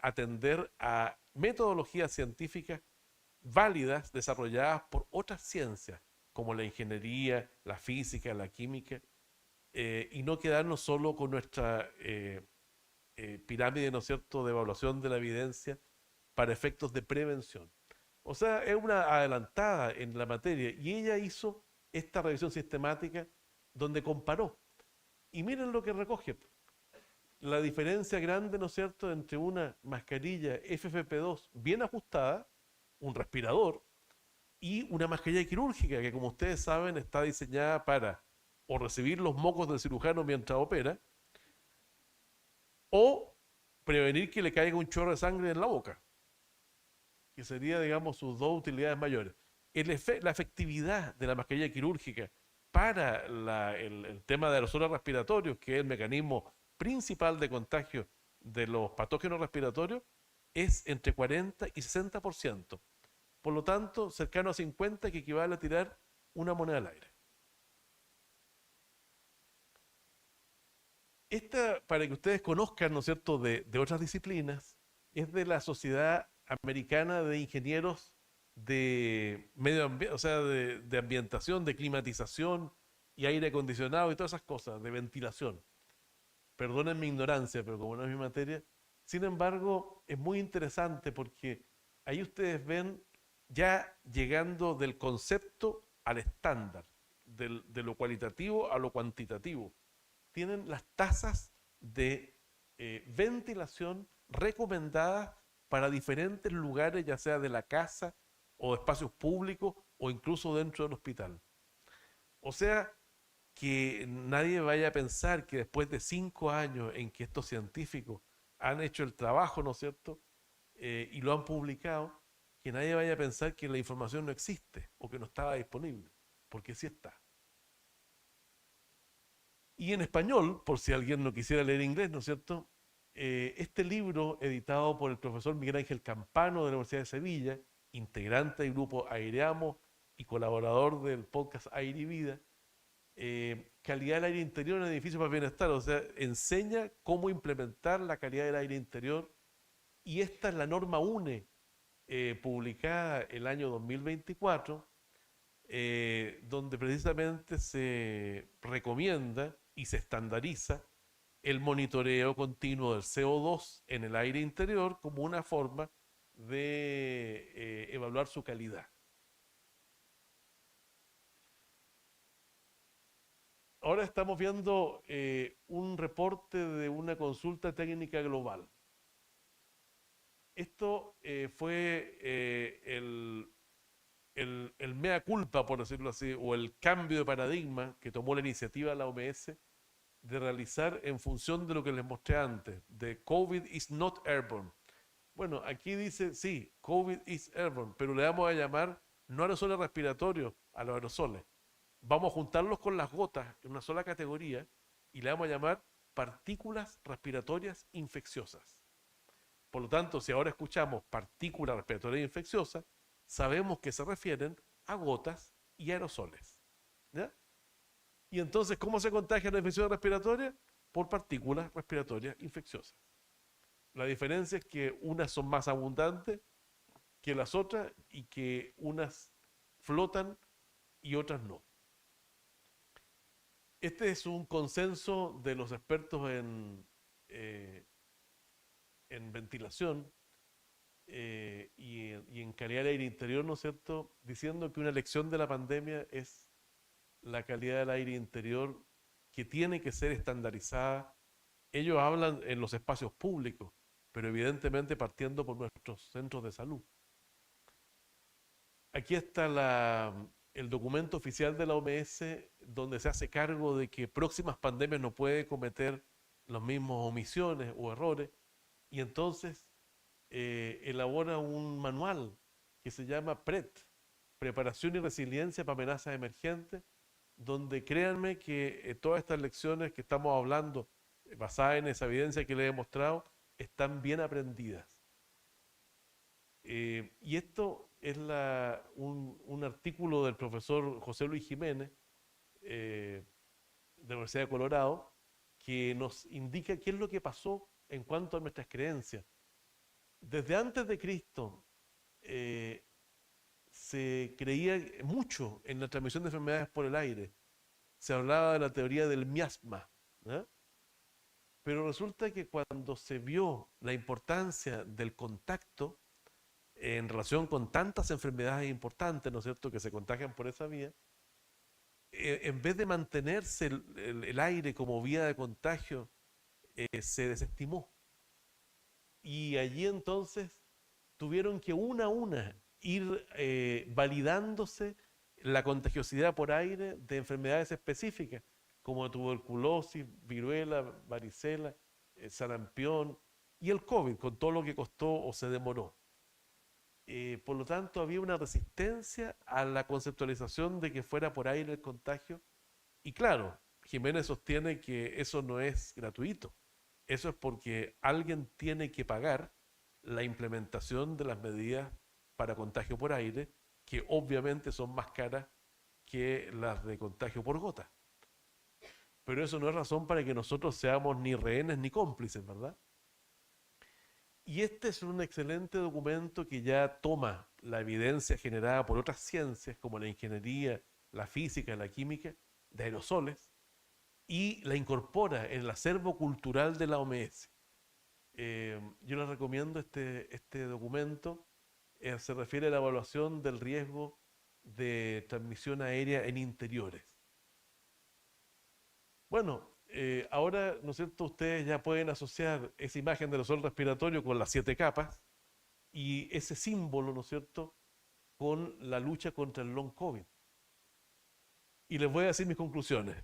atender a metodologías científicas válidas desarrolladas por otras ciencias, como la ingeniería, la física, la química, y no quedarnos solo con nuestra pirámide, ¿no es cierto?, de evaluación de la evidencia para efectos de prevención. O sea, es una adelantada en la materia y ella hizo esta revisión sistemática donde comparó. Y miren lo que recoge. La diferencia grande, ¿no es cierto?, entre una mascarilla FFP2 bien ajustada, un respirador, y una mascarilla quirúrgica que, como ustedes saben, está diseñada para o recibir los mocos del cirujano mientras opera, o prevenir que le caiga un chorro de sangre en la boca, que sería, digamos, sus dos utilidades mayores. La efectividad de la mascarilla quirúrgica para el tema de aerosoles respiratorios, que es el mecanismo principal de contagio de los patógenos respiratorios, es entre 40 y 60%. Por lo tanto, cercano a 50, que equivale a tirar una moneda al aire. Esta, para que ustedes conozcan, ¿no es cierto?, de otras disciplinas, es de la Sociedad Americana de Ingenieros de Medio Ambiente, o sea, de ambientación, de climatización y aire acondicionado y todas esas cosas, de ventilación. Perdonen mi ignorancia, pero como no es mi materia. Sin embargo, es muy interesante porque ahí ustedes ven ya llegando del concepto al estándar, de lo cualitativo a lo cuantitativo. Tienen las tasas de ventilación recomendadas para diferentes lugares, ya sea de la casa o espacios públicos o incluso dentro del hospital. O sea, que nadie vaya a pensar que después de 5 años en que estos científicos han hecho el trabajo, ¿no es cierto? Y lo han publicado, que nadie vaya a pensar que la información no existe o que no estaba disponible, porque sí está. Y en español, por si alguien no quisiera leer inglés, ¿no es cierto? Este libro, editado por el profesor Miguel Ángel Campano de la Universidad de Sevilla, integrante del grupo Aireamos y colaborador del podcast Aire y Vida, calidad del aire interior en edificios para bienestar, o sea, enseña cómo implementar la calidad del aire interior, y esta es la norma UNE, publicada el año 2024, donde precisamente se recomienda y se estandariza el monitoreo continuo del CO2 en el aire interior como una forma de evaluar su calidad. Ahora estamos viendo un reporte de una consulta técnica global. Esto fue el mea culpa, por decirlo así, o el cambio de paradigma que tomó la iniciativa de la OMS de realizar en función de lo que les mostré antes, de COVID is not airborne. Bueno, aquí dice, sí, COVID is airborne, pero le vamos a llamar no aerosoles respiratorios a los aerosoles. Vamos a juntarlos con las gotas en una sola categoría y le vamos a llamar partículas respiratorias infecciosas. Por lo tanto, si ahora escuchamos partículas respiratorias infecciosas, sabemos que se refieren a gotas y aerosoles. ¿Ya? Y entonces, ¿cómo se contagia la infección respiratoria? Por partículas respiratorias infecciosas. La diferencia es que unas son más abundantes que las otras y que unas flotan y otras no. Este es un consenso de los expertos en ventilación y en calidad del aire interior, ¿no es cierto? Diciendo que una lección de la pandemia es la calidad del aire interior, que tiene que ser estandarizada. Ellos hablan en los espacios públicos, pero evidentemente partiendo por nuestros centros de salud. Aquí está el documento oficial de la OMS, donde se hace cargo de que próximas pandemias no puede cometer las mismas omisiones o errores, y entonces elabora un manual que se llama PRET, Preparación y Resiliencia para Amenazas Emergentes, donde créanme que todas estas lecciones que estamos hablando, basadas en esa evidencia que les he mostrado, están bien aprendidas. Y esto es un artículo del profesor José Luis Jiménez, de la Universidad de Colorado, que nos indica qué es lo que pasó en cuanto a nuestras creencias. Desde antes de Cristo eh, se creía mucho en la transmisión de enfermedades por el aire. Se hablaba de la teoría del miasma, ¿eh? Pero resulta que cuando se vio la importancia del contacto en relación con tantas enfermedades importantes, ¿no es cierto?, que se contagian por esa vía, en vez de mantenerse el aire como vía de contagio, se desestimó. Y allí entonces tuvieron que una a una ir validándose la contagiosidad por aire de enfermedades específicas, como tuberculosis, viruela, varicela, sarampión y el COVID, con todo lo que costó o se demoró. Por lo tanto, había una resistencia a la conceptualización de que fuera por aire el contagio. Y claro, Jiménez sostiene que eso no es gratuito. Eso es porque alguien tiene que pagar la implementación de las medidas para contagio por aire, que obviamente son más caras que las de contagio por gota. Pero eso no es razón para que nosotros seamos ni rehenes ni cómplices, ¿verdad? Y este es un excelente documento que ya toma la evidencia generada por otras ciencias como la ingeniería, la física, la química, de aerosoles, y la incorpora en el acervo cultural de la OMS. Yo les recomiendo este documento. Se refiere a la evaluación del riesgo de transmisión aérea en interiores. Bueno, ahora, ¿no es cierto?, ustedes ya pueden asociar esa imagen del aerosol respiratorio con las 7 capas y ese símbolo, ¿no es cierto?, con la lucha contra el long COVID. Y les voy a decir mis conclusiones.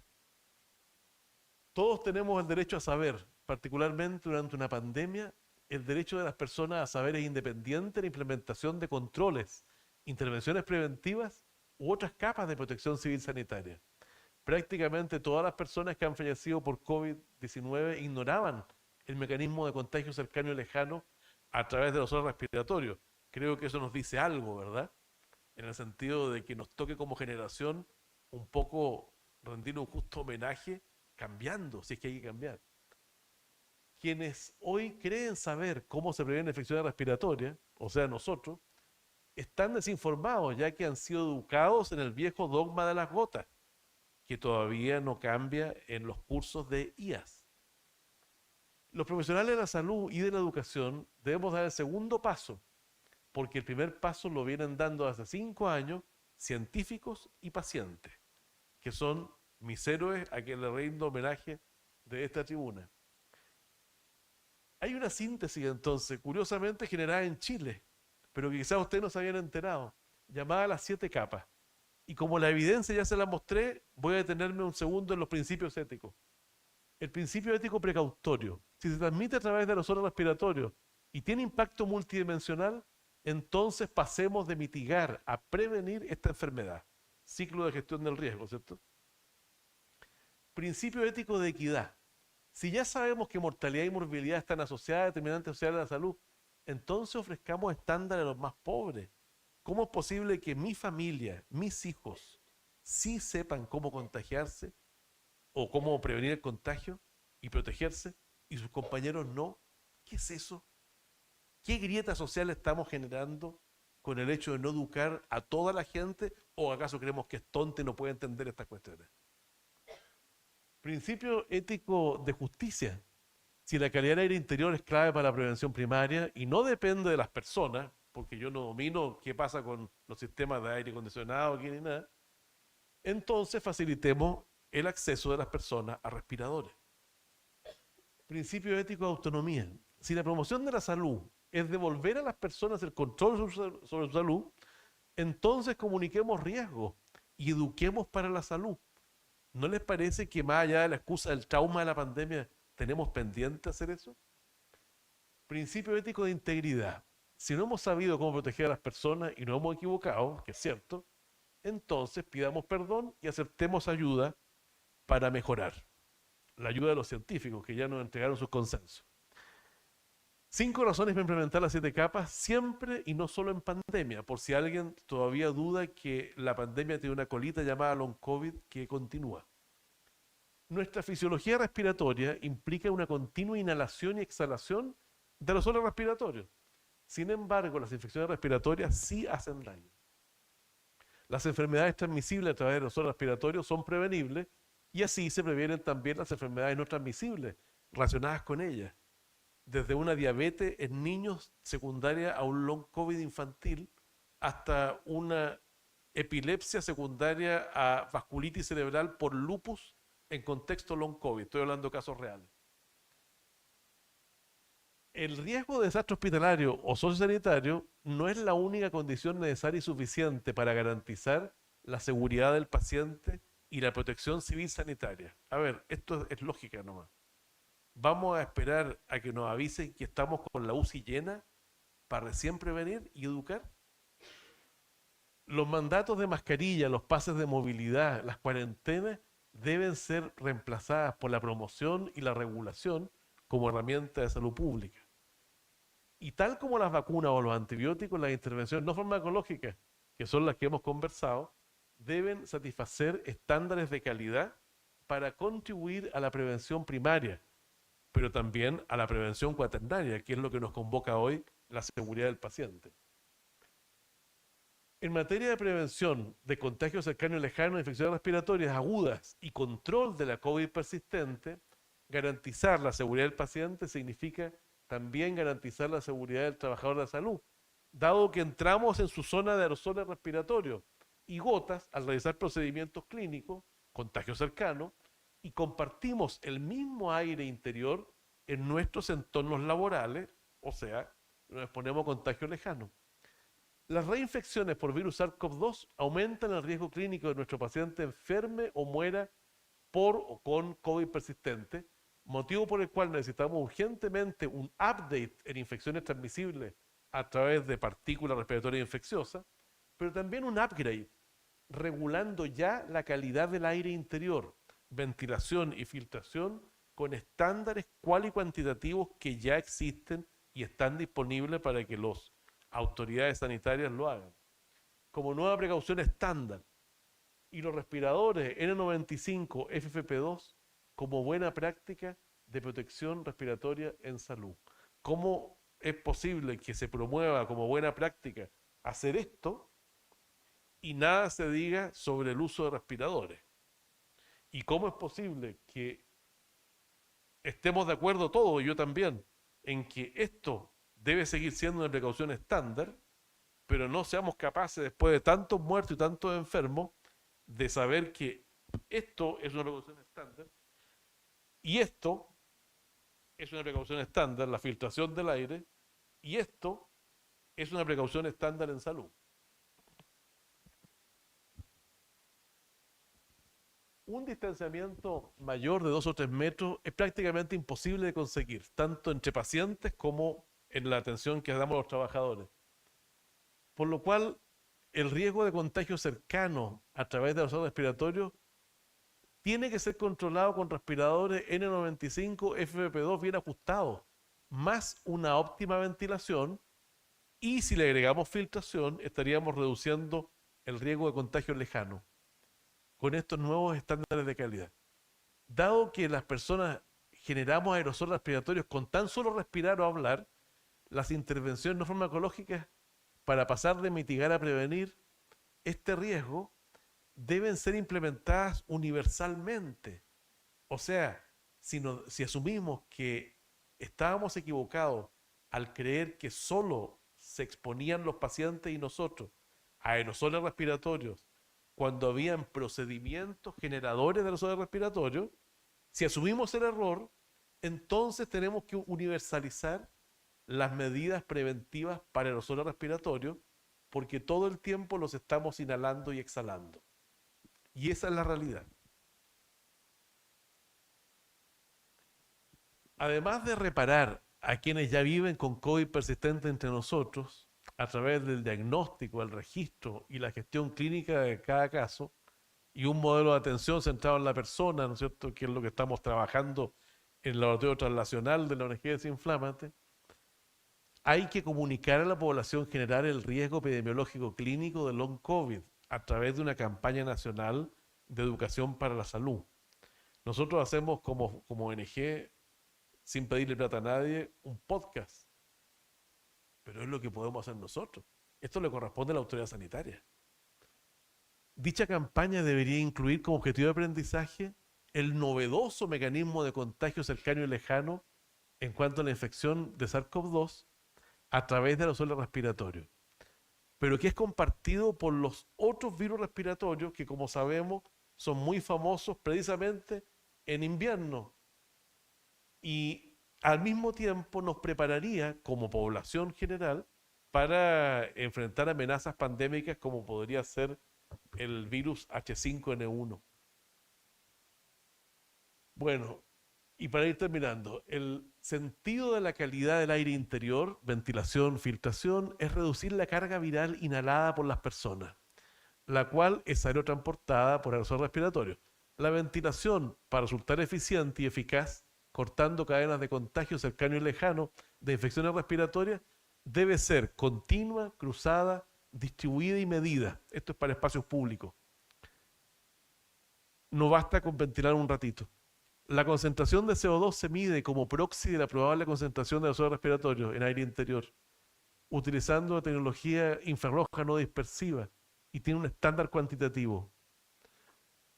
Todos tenemos el derecho a saber, particularmente durante una pandemia, el derecho de las personas a saber es independiente de la implementación de controles, intervenciones preventivas u otras capas de protección civil sanitaria. Prácticamente todas las personas que han fallecido por COVID-19 ignoraban el mecanismo de contagio cercano y lejano a través de los órganos respiratorios. Creo que eso nos dice algo, ¿verdad? En el sentido de que nos toque como generación un poco rendir un justo homenaje cambiando, si es que hay que cambiar. Quienes hoy creen saber cómo se previenen infecciones respiratorias, o sea, nosotros, están desinformados ya que han sido educados en el viejo dogma de las gotas, que todavía no cambia en los cursos de IAS. Los profesionales de la salud y de la educación debemos dar el segundo paso, porque el primer paso lo vienen dando hace 5 años científicos y pacientes, que son mis héroes a quienes le rindo homenaje de esta tribuna. Hay una síntesis entonces, curiosamente generada en Chile, pero que quizás ustedes no se habían enterado, llamada las 7 capas. Y como la evidencia ya se la mostré, voy a detenerme un segundo en los principios éticos. El principio ético precautorio, si se transmite a través de los órganos respiratorios y tiene impacto multidimensional, entonces pasemos de mitigar a prevenir esta enfermedad. Ciclo de gestión del riesgo, ¿cierto? Principio ético de equidad. Si ya sabemos que mortalidad y morbilidad están asociadas a determinantes sociales de la salud, entonces ofrezcamos estándares a los más pobres. ¿Cómo es posible que mi familia, mis hijos, sí sepan cómo contagiarse o cómo prevenir el contagio y protegerse y sus compañeros no? ¿Qué es eso? ¿Qué grieta social estamos generando con el hecho de no educar a toda la gente o acaso creemos que es tonto y no puede entender estas cuestiones? Principio ético de justicia. Si la calidad del aire interior es clave para la prevención primaria y no depende de las personas, porque yo no domino qué pasa con los sistemas de aire acondicionado aquí ni nada, entonces facilitemos el acceso de las personas a respiradores. Principio ético de autonomía. Si la promoción de la salud es devolver a las personas el control sobre su salud, entonces comuniquemos riesgos y eduquemos para la salud. ¿No les parece que más allá de la excusa del trauma de la pandemia, tenemos pendiente hacer eso? Principio ético de integridad. Si no hemos sabido cómo proteger a las personas y nos hemos equivocado, que es cierto, entonces pidamos perdón y aceptemos ayuda para mejorar. La ayuda de los científicos que ya nos entregaron sus consensos. 5 razones para implementar las 7 capas siempre y no solo en pandemia, por si alguien todavía duda que la pandemia tiene una colita llamada long COVID que continúa. Nuestra fisiología respiratoria implica una continua inhalación y exhalación de los aerosoles respiratorios. Sin embargo, las infecciones respiratorias sí hacen daño. Las enfermedades transmisibles a través de los aerosoles respiratorios son prevenibles y así se previenen también las enfermedades no transmisibles relacionadas con ellas. Desde una diabetes en niños secundaria a un long COVID infantil hasta una epilepsia secundaria a vasculitis cerebral por lupus en contexto long COVID. Estoy hablando de casos reales. El riesgo de desastre hospitalario o sociosanitario no es la única condición necesaria y suficiente para garantizar la seguridad del paciente y la protección civil sanitaria. A ver, esto es lógica nomás. ¿Vamos a esperar a que nos avisen que estamos con la UCI llena para recién prevenir y educar? Los mandatos de mascarilla, los pases de movilidad, las cuarentenas deben ser reemplazadas por la promoción y la regulación como herramienta de salud pública. Y tal como las vacunas o los antibióticos, las intervenciones no farmacológicas, que son las que hemos conversado, deben satisfacer estándares de calidad para contribuir a la prevención primaria, pero también a la prevención cuaternaria, que es lo que nos convoca hoy, la seguridad del paciente. En materia de prevención de contagios cercanos y lejanos de infecciones respiratorias agudas y control de la COVID persistente, garantizar la seguridad del paciente significa también garantizar la seguridad del trabajador de la salud, dado que entramos en su zona de aerosoles respiratorios y gotas al realizar procedimientos clínicos, contagios cercanos, y compartimos el mismo aire interior en nuestros entornos laborales, o sea, nos exponemos a contagios lejanos. Las reinfecciones por virus SARS-CoV-2 aumentan el riesgo clínico de nuestro paciente enferme o muera por o con COVID persistente, motivo por el cual necesitamos urgentemente un update en infecciones transmisibles a través de partículas respiratorias infecciosas, pero también un upgrade, regulando ya la calidad del aire interior, ventilación y filtración con estándares cual y cuantitativos que ya existen y están disponibles para que las autoridades sanitarias lo hagan. Como nueva precaución estándar, y los respiradores N95 FFP2 como buena práctica de protección respiratoria en salud. ¿Cómo es posible que se promueva como buena práctica hacer esto y nada se diga sobre el uso de respiradores? ¿Y cómo es posible que estemos de acuerdo todos, yo también, en que esto debe seguir siendo una precaución estándar, pero no seamos capaces, después de tantos muertos y tantos enfermos, de saber que esto es una precaución estándar y esto es una precaución estándar, la filtración del aire, y esto es una precaución estándar en salud? Un distanciamiento mayor de 2 o 3 metros es prácticamente imposible de conseguir, tanto entre pacientes como en la atención que damos a los trabajadores. Por lo cual, el riesgo de contagio cercano a través de los aerosoles respiratorios tiene que ser controlado con respiradores N95 FFP2 bien ajustados, más una óptima ventilación, y si le agregamos filtración, estaríamos reduciendo el riesgo de contagio lejano con estos nuevos estándares de calidad. Dado que las personas generamos aerosoles respiratorios con tan solo respirar o hablar, las intervenciones no farmacológicas para pasar de mitigar a prevenir este riesgo deben ser implementadas universalmente. O sea, si asumimos que estábamos equivocados al creer que solo se exponían los pacientes y nosotros a aerosoles respiratorios cuando habían procedimientos generadores de aerosoles respiratorios, si asumimos el error, entonces tenemos que universalizar las medidas preventivas para aerosoles respiratorios, porque todo el tiempo los estamos inhalando y exhalando. Y esa es la realidad. Además de reparar a quienes ya viven con COVID persistente entre nosotros, a través del diagnóstico, el registro y la gestión clínica de cada caso, y un modelo de atención centrado en la persona, ¿no es cierto?, que es lo que estamos trabajando en el laboratorio translacional de la ONG Desinflámate, hay que comunicar a la población general el riesgo epidemiológico clínico de long COVID a través de una campaña nacional de educación para la salud. Nosotros hacemos como ONG, sin pedirle plata a nadie, un podcast, pero es lo que podemos hacer nosotros. Esto le corresponde a la autoridad sanitaria. Dicha campaña debería incluir como objetivo de aprendizaje el novedoso mecanismo de contagio cercano y lejano en cuanto a la infección de SARS-CoV-2 a través de los suelos respiratorios, pero que es compartido por los otros virus respiratorios que, como sabemos, son muy famosos precisamente en invierno. Y al mismo tiempo nos prepararía como población general para enfrentar amenazas pandémicas como podría ser el virus H5N1. Bueno, y para ir terminando, el sentido de la calidad del aire interior, ventilación, filtración, es reducir la carga viral inhalada por las personas, la cual es aerotransportada por aerosol respiratorio. La ventilación, para resultar eficiente y eficaz, cortando cadenas de contagio cercano y lejano de infecciones respiratorias, debe ser continua, cruzada, distribuida y medida. Esto es para espacios públicos. No basta con ventilar un ratito. La concentración de CO2 se mide como proxy de la probable concentración de aerosol respiratorio en aire interior, utilizando tecnología infrarroja no dispersiva y tiene un estándar cuantitativo.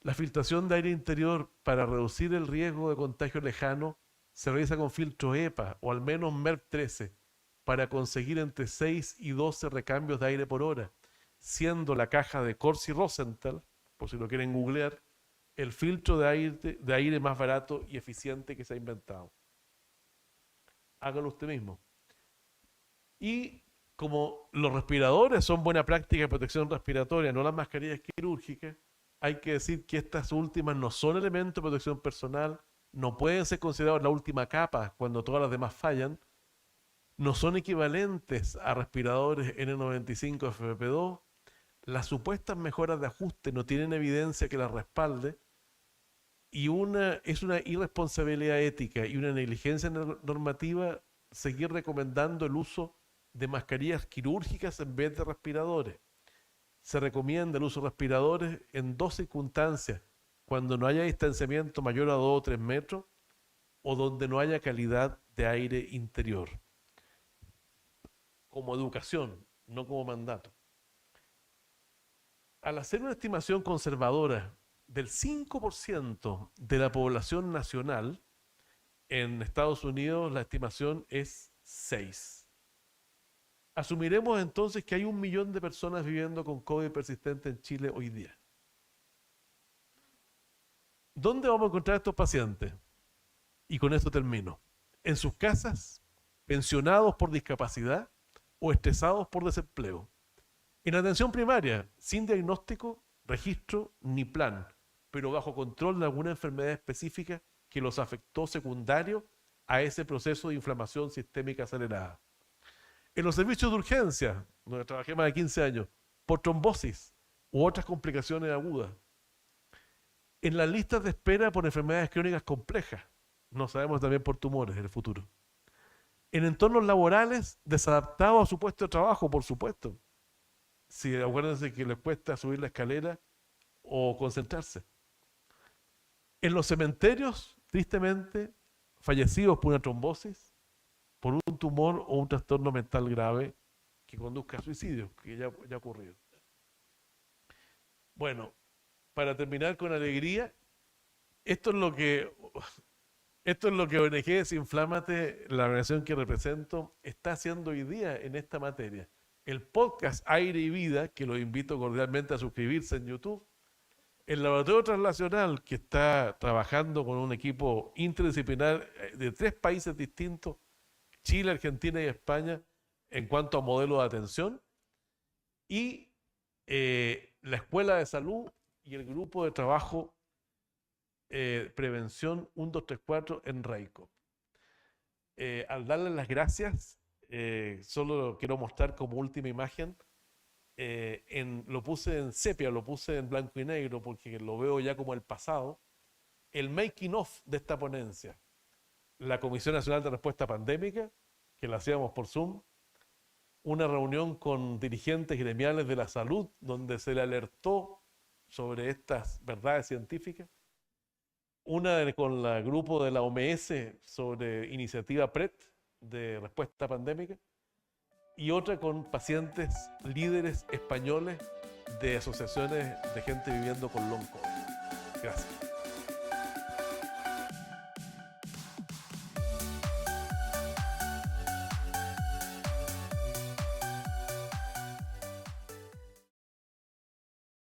La filtración de aire interior para reducir el riesgo de contagio lejano se realiza con filtro EPA o al menos MERV 13 para conseguir entre 6 y 12 recambios de aire por hora, siendo la caja de Corsi-Rosenthal, por si lo quieren googlear, el filtro de aire más barato y eficiente que se ha inventado. Hágalo usted mismo. Y como los respiradores son buena práctica de protección respiratoria, no las mascarillas quirúrgicas, hay que decir que estas últimas no son elementos de protección personal, no pueden ser considerados la última capa cuando todas las demás fallan, no son equivalentes a respiradores N95 FFP2, las supuestas mejoras de ajuste no tienen evidencia que las respalde, y es una irresponsabilidad ética y una negligencia normativa seguir recomendando el uso de mascarillas quirúrgicas en vez de respiradores. Se recomienda el uso de respiradores en dos circunstancias: cuando no haya distanciamiento mayor a 2 o 3 metros o donde no haya calidad de aire interior. Como educación, no como mandato. Al hacer una estimación conservadora del 5% de la población nacional, en Estados Unidos la estimación es 6. Asumiremos entonces que hay 1 millón de personas viviendo con COVID persistente en Chile hoy día. ¿Dónde vamos a encontrar a estos pacientes? Y con esto termino. En sus casas, pensionados por discapacidad o estresados por desempleo. En atención primaria, sin diagnóstico, registro ni plan, pero bajo control de alguna enfermedad específica que los afectó secundario a ese proceso de inflamación sistémica acelerada. En los servicios de urgencia, donde trabajé más de 15 años, por trombosis u otras complicaciones agudas. En las listas de espera por enfermedades crónicas complejas, no sabemos también por tumores en el futuro. En entornos laborales desadaptados a su puesto de trabajo, por supuesto. Si acuérdense que les cuesta subir la escalera o concentrarse. En los cementerios, tristemente, fallecidos por una trombosis, por un tumor o un trastorno mental grave que conduzca a suicidio, que ya ha ocurrido. Bueno, para terminar con alegría, esto es lo que ONG Desinflámate, la organización que represento, está haciendo hoy día en esta materia. El podcast Aire y Vida, que los invito cordialmente a suscribirse en YouTube. El laboratorio translacional, que está trabajando con un equipo interdisciplinar de 3 países distintos, Chile, Argentina y España, en cuanto a modelo de atención. Y la Escuela de Salud y el grupo de trabajo Prevención 1, 2, 3, 4 en RAICO. Al darles las gracias, solo quiero mostrar como última imagen, lo puse en sepia, lo puse en blanco y negro porque lo veo ya como el pasado, el making of de esta ponencia. La Comisión Nacional de Respuesta Pandémica, que la hacíamos por Zoom, una reunión con dirigentes gremiales de la salud, donde se le alertó sobre estas verdades científicas. Una con el grupo de la OMS sobre iniciativa PRET de respuesta pandémica. Y otra con pacientes líderes españoles de asociaciones de gente viviendo con long COVID. Gracias.